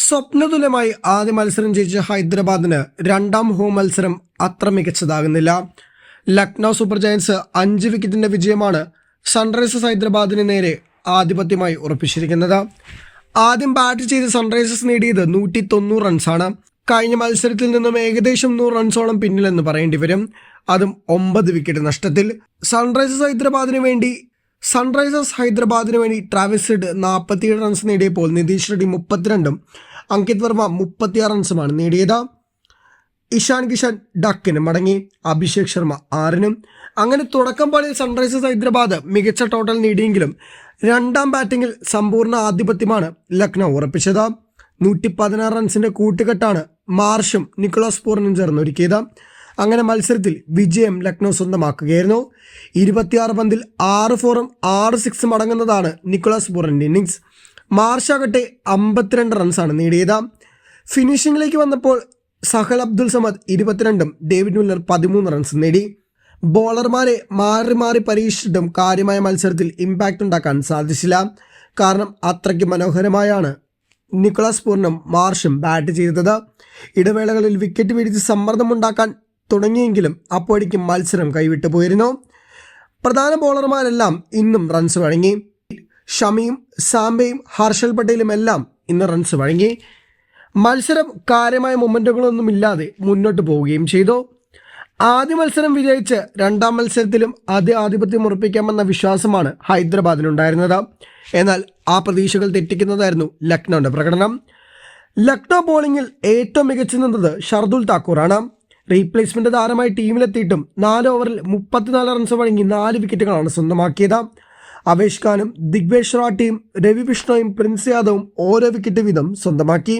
സ്വപ്നതുല്യമായി ആദ്യ മത്സരം ജയിച്ച ഹൈദരാബാദിന് രണ്ടാം ഹോം മത്സരം അത്ര മികച്ചതാകുന്നില്ല. ലക്നൗ സൂപ്പർ ജയൻസ് 5 വിക്കറ്റിന്റെ വിജയമാണ് സൺറൈസേഴ്സ് ഹൈദരാബാദിന് നേരെ ആധിപത്യമായി ഉറപ്പിച്ചിരിക്കുന്നത്. ആദ്യം ബാറ്റ് ചെയ്ത് സൺറൈസേഴ്സ് നേടിയത് 190 റൺസാണ്. കഴിഞ്ഞ മത്സരത്തിൽ നിന്നും ഏകദേശം 100 റൺസോളം പിന്നിലെന്ന് പറയേണ്ടി വരും, അതും 9 വിക്കറ്റ് നഷ്ടത്തിൽ. സൺറൈസേഴ്സ് ഹൈദരാബാദിന് വേണ്ടി ട്രാവിസ് ഹെഡ് 47 റൺസ് നേടിയപ്പോൾ നിതീഷ് റെഡ്ഡി 32ഉം അങ്കിത് വർമ്മ 36 റൺസുമാണ് നേടിയത്. ഇഷാൻ കിഷൻ ഡക്കിന് മടങ്ങി, അഭിഷേക് ശർമ്മ 6നും. അങ്ങനെ തുടക്കം പാളിയിൽ സൺറൈസേഴ്സ് ഹൈദരാബാദ് മികച്ച ടോട്ടൽ നേടിയെങ്കിലും രണ്ടാം ബാറ്റിംഗിൽ സമ്പൂർണ്ണ ആധിപത്യമാണ് ലക്നൗ ഉറപ്പിച്ചത്. 116 റൺസിന്റെ കൂട്ടുകെട്ടാണ് മാർഷും നിക്കോളാസ് പൂറനും ചേർന്നൊരുക്കിയത്. അങ്ങനെ മത്സരത്തിൽ വിജയം ലക്നൗ സ്വന്തമാക്കുകയായിരുന്നു. 26 പന്തിൽ 6 4ഉം 6 6ഉം അടങ്ങുന്നതാണ് നിക്കോളാസ് പൂറന്റെ ഇന്നിങ്സ്. മാർഷാകട്ടെ 52 റൺസാണ് നേടിയത്. ഫിനിഷിംഗിലേക്ക് വന്നപ്പോൾ സഹൽ അബ്ദുൽ സമദ് 22ഉം ഡേവിഡ് മില്ലർ 13 റൺസ് നേടി. ബോളർമാരെ മാറി മാറി പരീക്ഷിച്ചിട്ടും കാര്യമായ മത്സരത്തിൽ ഇമ്പാക്റ്റ് ഉണ്ടാക്കാൻ സാധിച്ചില്ല. കാരണം അത്രയ്ക്ക് മനോഹരമായാണ് നിക്കോളാസ് പൂറനും മാർഷും ബാറ്റ് ചെയ്തത്. ഇടവേളകളിൽ വിക്കറ്റ് വീഴ്ച സമ്മർദ്ദമുണ്ടാക്കാൻ തുടങ്ങിയെങ്കിലും അപ്പോഴേക്കും മത്സരം കൈവിട്ടു പോയിരുന്നു. പ്രധാന ബോളർമാരെല്ലാം ഇന്നും റൺസ് വഴങ്ങി. ഷമിയും സാംബയും ഹർഷൽ പട്ടേലും എല്ലാം ഇന്ന് റൺസ് വഴങ്ങി. മത്സരം കാര്യമായ മൊമെന്റുകളൊന്നുമില്ലാതെ മുന്നോട്ട് പോവുകയും ചെയ്തു. ആദ്യ മത്സരം വിജയിച്ച് രണ്ടാം മത്സരത്തിലും അതേ ആധിപത്യം ഉറപ്പിക്കാമെന്ന വിശ്വാസമാണ് ഹൈദരാബാദിനുണ്ടായിരുന്നത്. എന്നാൽ ആ പ്രതീക്ഷകൾ തെറ്റിക്കുന്നതായിരുന്നു ലക്നൌവിന്റെ പ്രകടനം. ലക്നൗ ബോളിംഗിൽ ഏറ്റവും മികച്ചു നിന്നത് ഷർദുൽ താക്കൂറാണ്. റീപ്ലേസ്മെന്റ് താരമായി ടീമിലെത്തിയിട്ടും 4 ഓവറിൽ 34 റൺസ് വഴങ്ങി 4 വിക്കറ്റുകളാണ് സ്വന്തമാക്കിയത്. അവേഷ് ഖാനും ദിഗ്വേഷ് റാട്ടിയും രവി ബിഷ്ണോയും പ്രിൻസ് യാദവും ഓരോ വിക്കറ്റ് വീതം സ്വന്തമാക്കി.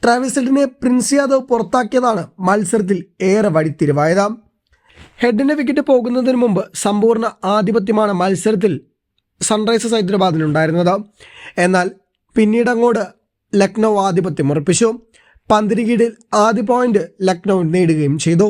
ട്രാവിസ് ഹെഡിനെ പ്രിൻസ് യാദവ് പുറത്താക്കിയതാണ് മത്സരത്തിൽ ഏറെ വഴിത്തിരിവായത്. ഹെഡിന്റെ വിക്കറ്റ് പോകുന്നതിന് മുമ്പ് സമ്പൂർണ്ണ ആധിപത്യമാണ് മത്സരത്തിൽ സൺറൈസേഴ്സ് ഹൈദരാബാദിനുണ്ടായിരുന്നത്. എന്നാൽ പിന്നീട് അങ്ങോട്ട് ലക്നൗ ആധിപത്യം ഉറപ്പിച്ചു. പന്തിന് കീഴിൽ ആദ്യ പോയിന്റ് ലക്നൗ നേടുകയും ചെയ്തു.